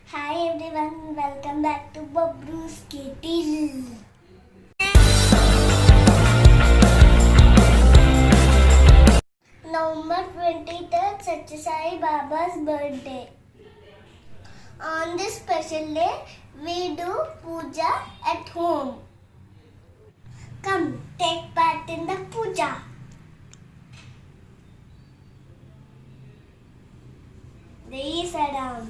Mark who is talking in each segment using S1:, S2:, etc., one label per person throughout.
S1: Hi everyone, welcome back to Babru's Kitty. November 23rd, Satya Sai Baba's birthday. On this special day, we do puja at home. Come, take part in the puja. Jai Sadam.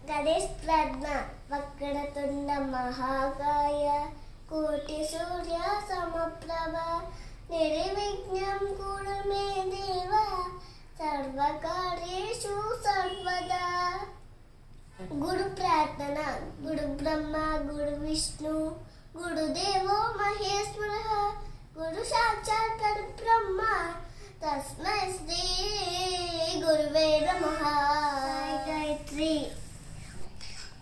S1: Ganesh प्रार्थना वक्रतुंड महाकाय कोटि सूर्य समप्रभ निर्विघ्नं कुरु मे देव सर्वकार्येषु सर्वदा. गुरु प्रार्थना गुरु ब्रह्मा गुरु विष्णु गुरुदेवो महेश्वरः गुरु साक्षात् परब्रह्म तस्मै श्री गुरुवे नमः. गायत्री.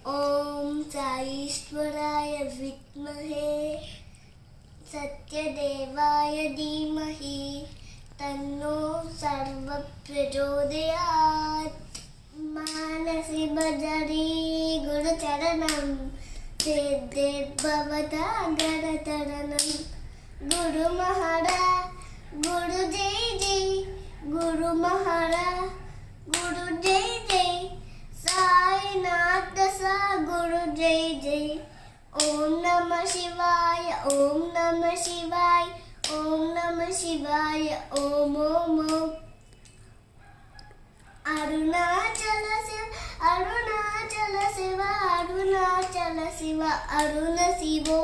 S1: ओम साईश्वराय विद्महे सत्यदेवाय धीमहि तन्नो सर्व प्रचोदयात्. मानसि भजरि गुरुचरणं सिद्धिर्भवतागरतरणं. गुरु महाराज गुरु जय जय गुरु महाराज गुरु जय जय साईनाथ सा गुरु जय जय. ओम नमः शिवाय ओम नमः शिवाय ओम नमः शिवाय ओम ओम ओम. अरुणाचल शिव अरुणाचल शिव अरुणाचल शिव अरुण शिवो.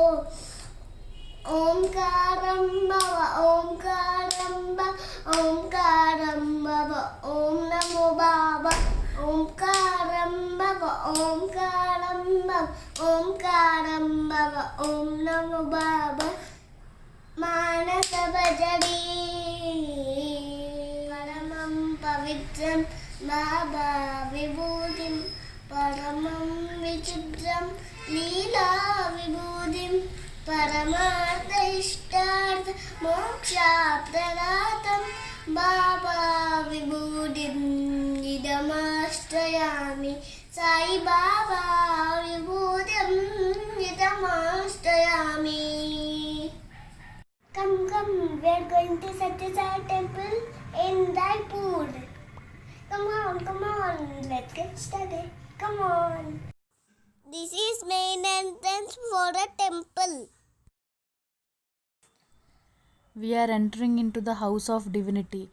S1: ओंकारं भव ओंकारं भव ओंकारं भव ओम नमो बाबा. ओंकारं भव ओंकारं भव ओंकारं भव ओम नमो बाबा. मानस भजरि परमं पवित्रं बाबा विभूतिं परमं विचित्रं लीला विभूतिं परमार्थ इष्टार्थ मोक्षाप्रदातं बाबा विभूतिम् इदमाश्रयामि. Sai Baba विभूतिम् इदमाश्रयामि. Come, we are going to Satya Sai temple in Raipur. Come on, let's get started. Come on. This is main entrance for a temple.
S2: We are entering into the house of divinity,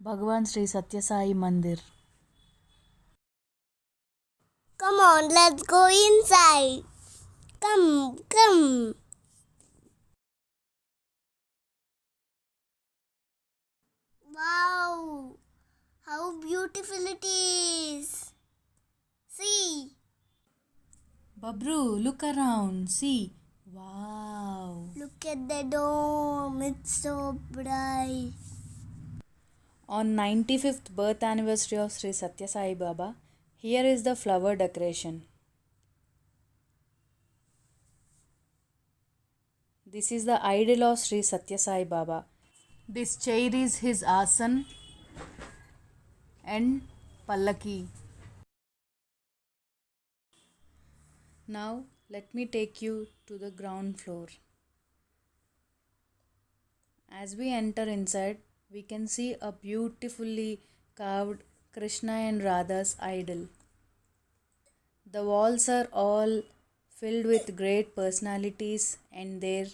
S2: Bhagavan Sri Satya Sai Mandir.
S1: Come on, let's go inside. Come. Wow, how beautiful it is. See.
S2: Babru, look around, see. Wow.
S1: Look at the dome, it's so bright.
S2: On 95th birth anniversary of Sri Satya Sai Baba, here is the flower decoration. This is the idol of Sri Satya Sai Baba. This chair is his asan and pallaki. Now let me take you to the ground floor. As we enter inside, we can see a beautifully carved Krishna and Radha's idol. The walls are all filled with great personalities and their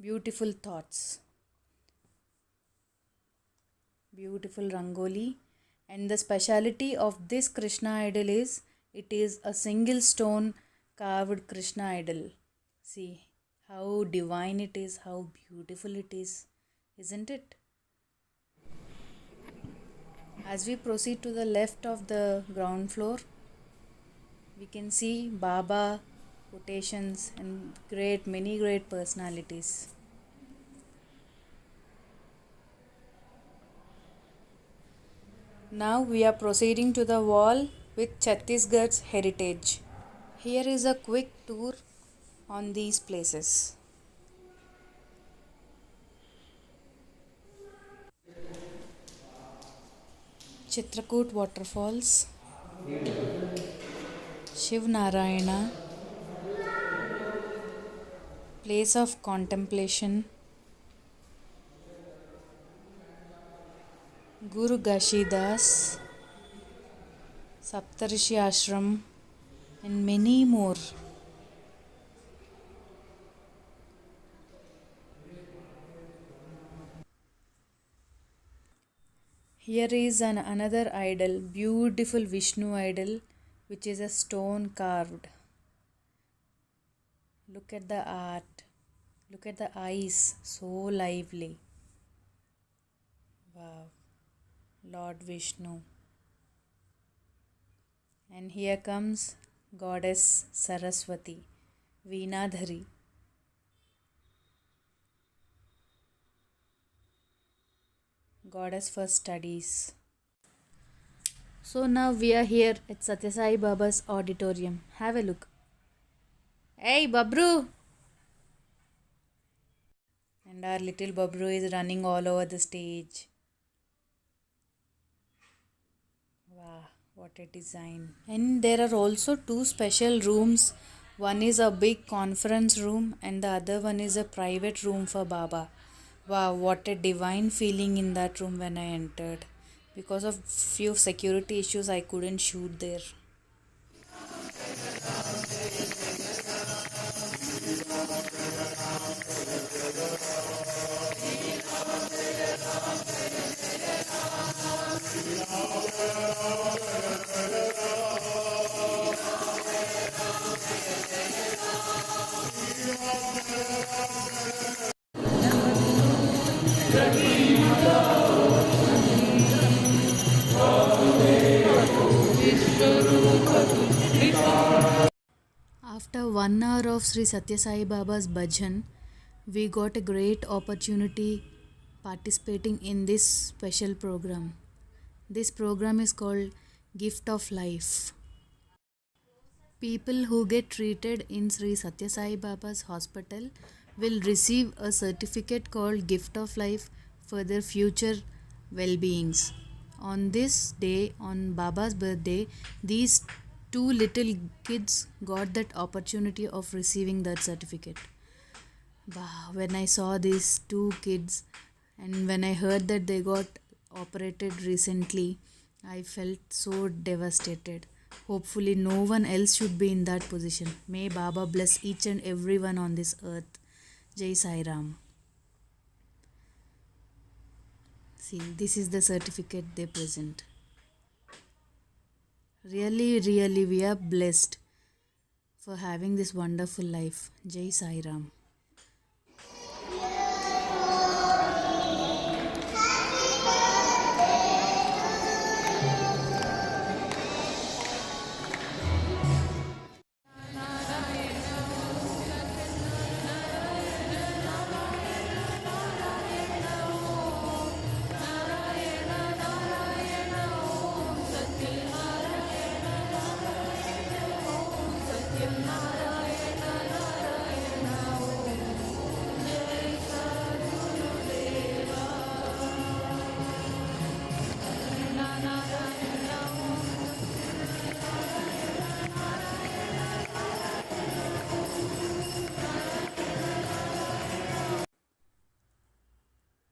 S2: beautiful thoughts. Beautiful rangoli. And the speciality of this Krishna idol is It is a single stone carved Krishna idol. See how divine it is, how beautiful it is, isn't it? As we proceed to the left of the ground floor, we can see Baba quotations and many great personalities. Now we are proceeding to the wall with Chhattisgarh's heritage. Here is a quick tour on these places. Chitrakoot waterfalls, Shiv Narayana, place of contemplation, Guru Gashidas, Saptarishi Ashram, and many more. Here is another idol, beautiful Vishnu idol, which is a stone carved. Look at the art. Look at the eyes, so lively. Wow, Lord Vishnu. And here comes Goddess Saraswati, Veenadhari. Goddess for studies. So now we are here at Satya Sai Baba's auditorium. Have a look. Hey Babru! And our little Babru is running all over the stage. Wow, what a design. And there are also two special rooms. One is a big conference room and the other one is a private room for Baba. Wow, what a divine feeling in that room when I entered. Because of few security issues, I couldn't shoot there. After 1 hour of Sri Satya Sai Baba's bhajan, we got a great opportunity participating in this special program. This program is called Gift of Life. People who get treated in Sri Satya Sai Baba's hospital will receive a certificate called Gift of Life for their future well-beings. On this day, on Baba's birthday, these two little kids got that opportunity of receiving that certificate. Wow, when I saw these two kids and when I heard that they got operated recently, I felt so devastated. Hopefully, no one else should be in that position. May Baba bless each and everyone on this earth. Jai Sai Ram. See, this is the certificate they present. Really, really, we are blessed for having this wonderful life. Jai Sai Ram.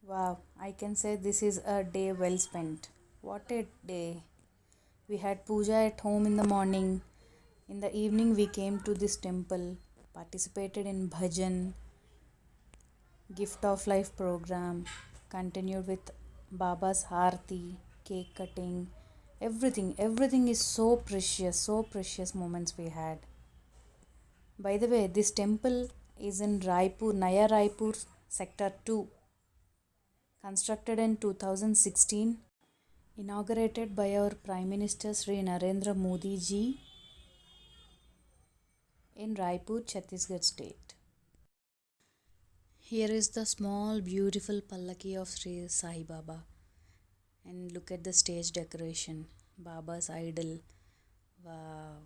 S2: Wow, I can say this is a day well spent. What a day! We had puja at home in the morning. In the evening, we came to this temple, participated in bhajan, Gift of Life program, continued with Baba's Harti, cake cutting, Everything is so precious moments we had. By the way, this temple is in Raipur, Naya Raipur, Sector 2, constructed in 2016, inaugurated by our Prime Minister Sri Narendra Modi ji in Raipur, Chhattisgarh state. Here is the small beautiful Pallaki of Sri Sai Baba, and look at the stage decoration, Baba's idol. Wow,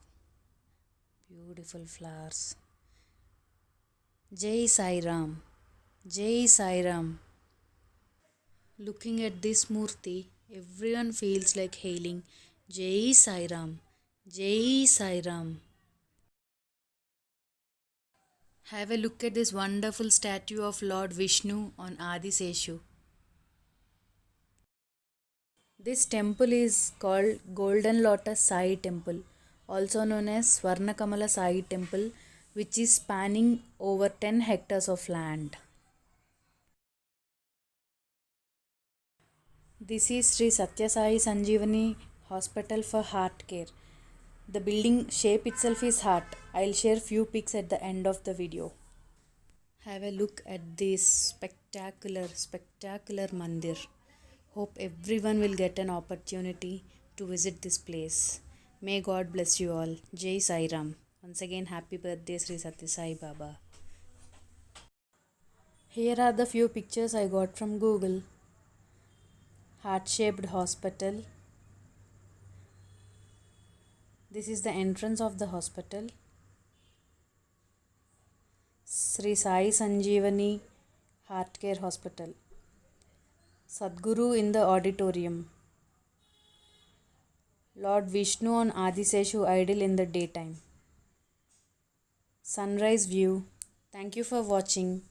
S2: beautiful flowers. Jai Sai Ram, Jai Sai Ram. Looking at this Murti, everyone feels like hailing Jai Sai Ram, Jai Sai Ram. Have a look at this wonderful statue of Lord Vishnu on Adiseshu. This temple is called Golden Lotus Sai Temple, also known as Swarnakamala Sai Temple, which is spanning over 10 hectares of land. This is Sri Satya Sai Sanjeevani Hospital for Heart Care. The building shape itself is heart. I'll share few pics at the end of the video. Have a look at this spectacular mandir. Hope everyone will get an opportunity to visit this place. May God bless you all. Jai Sai Ram. Once again, happy birthday Sri Satya Sai Baba. Here are the few pictures I got from Google. Heart-shaped hospital. This is the entrance of the hospital. Sri Sai Sanjeevani Heart Care Hospital. Sadguru in the auditorium. Lord Vishnu on Adiseshu idol in the daytime. Sunrise view. Thank you for watching.